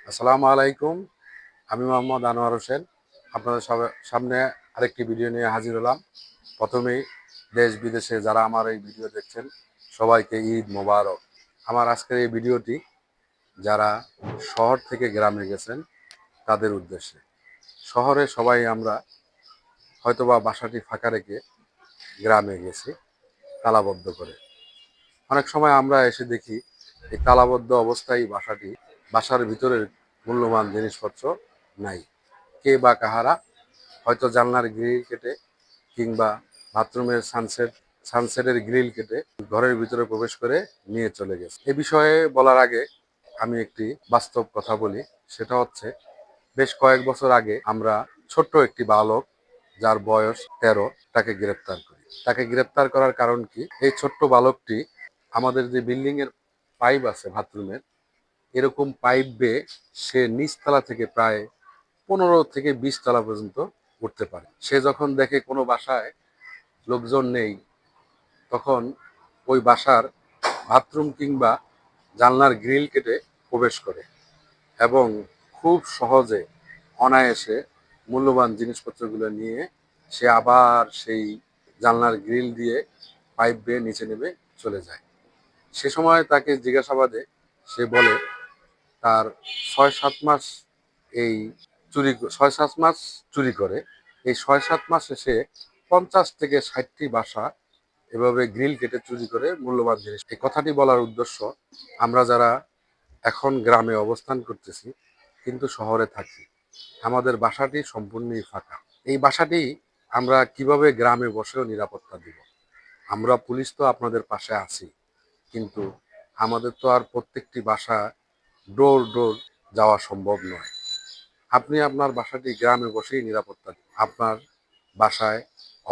আসসালামু আলাইকুম। আমি মোহাম্মদ আনোয়ার হোসেন। আপনাদের সামনে আরেকটি ভিডিও নিয়ে হাজির হলাম। প্রথমেই দেশ বিদেশে যারা আমার এই ভিডিও দেখছেন সবাইকে ঈদ মোবারক। আমার আজকের এই ভিডিওটি যারা শহর থেকে গ্রামে গেছেন তাদের উদ্দেশ্যে। শহরে সবাই আমরা হয়তোবা বাসাটি ফাঁকা রেখে গ্রামে গেছি তালাবদ্ধ করে। অনেক সময় আমরা এসে দেখি এই তালাবদ্ধ অবস্থায় বাসার ভিতরের মূল্যবান জিনিসপত্র নাই। কে বা কাহারা হয়তো জানলার গ্রিল কেটে কিংবা বাথরুমের সানসেটের গ্রিল কেটে ঘরের ভিতরে প্রবেশ করে নিয়ে চলে গেছে। এ বিষয়ে বলার আগে আমি একটি বাস্তব কথা বলি। সেটা হচ্ছে, বেশ কয়েক বছর আগে আমরা ছোট্ট একটি বালক, যার বয়স 13, তাকে গ্রেপ্তার করি। তাকে গ্রেপ্তার করার কারণ কি? এই ছোট্ট বালকটি আমাদের যে বিল্ডিং এর পাইপ আছে বাথরুমের, এরকম পাইপ বেয়ে সে নিচতলা থেকে প্রায় 15 থেকে 20 তলা পর্যন্ত উঠতে পারে। সে যখন দেখে কোনো বাসায় লোকজন নেই, তখন ওই বাসার বাথরুম কিংবা জানলার গ্রিল কেটে প্রবেশ করে এবং খুব সহজে অনায়াসে মূল্যবান জিনিসপত্রগুলো নিয়ে সে আবার সেই জানলার গ্রিল দিয়ে পাইপ বেয়ে নিচে নেমে চলে যায়। সে সময় তাকে জিজ্ঞাসাবাদে সে বলে তার 6-7 মাস এই 6-7 মাস চুরি করে। এই 6-7 মাসে সে 50 থেকে 60টি বাসা এভাবে গ্রিল কেটে চুরি করে মূল্যবান জিনিস। এই কথাটি বলার উদ্দেশ্য, আমরা যারা এখন গ্রামে অবস্থান করতেছি কিন্তু শহরে থাকি, আমাদের বাসাটি সম্পূর্ণই ফাঁকা। এই বাসাটি আমরা কিভাবে গ্রামে বসেও নিরাপত্তা দিব? আমরা পুলিশ তো আপনাদের পাশে আছি, কিন্তু আমাদের তো আর প্রত্যেকটি বাসা ডোর ডোর যাওয়া সম্ভব নয়। আপনি আপনার বাসাটি গ্রামে বসেই নিরাপত্তা দিন। আপনার বাসায়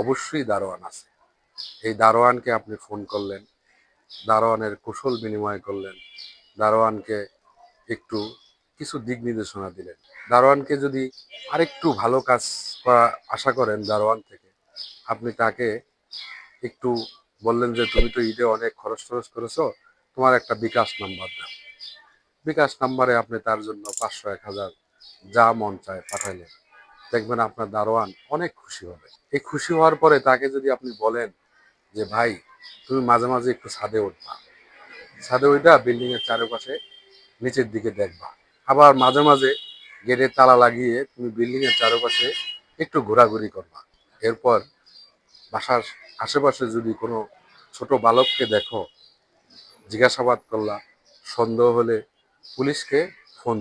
অবশ্যই দারোয়ান আছে। এই দারোয়ানকে আপনি ফোন করলেন, দারোয়ানের কুশল বিনিময় করলেন, দারোয়ানকে একটু কিছু দিক নির্দেশনা দিলেন। দারোয়ানকে যদি আরেকটু ভালো কাজ করা আশা করেন দারোয়ান থেকে, আপনি তাকে একটু বললেন যে তুমি তো ঈদে অনেক খরচ টরচ করেছো, তোমার একটা বিকাশ নাম্বার দাও। বিকাশ নাম্বারে আপনি তার জন্য 500-1000 যা মন চায় পাঠাইলেন। দেখবেন আপনার দারোয়ান অনেক খুশি হবে। এই খুশি হওয়ার পরে তাকে যদি আপনি বলেন যে ভাই, তুমি মাঝে মাঝে একটু ছাদে উঠবা, ছাদে ওইটা বিল্ডিং এর চারপাশে নিচের দিকে দেখবা, আবার মাঝে মাঝে গেটের তালা লাগিয়ে তুমি বিল্ডিং এর চারপাশে একটু ঘোরাঘুরি করবা। এরপর বাসার আশেপাশে যদি কোনো ছোট বালককে দেখো, জিজ্ঞাসাবাদ করলা, সন্দেহ হলে পুলিশকে ফোন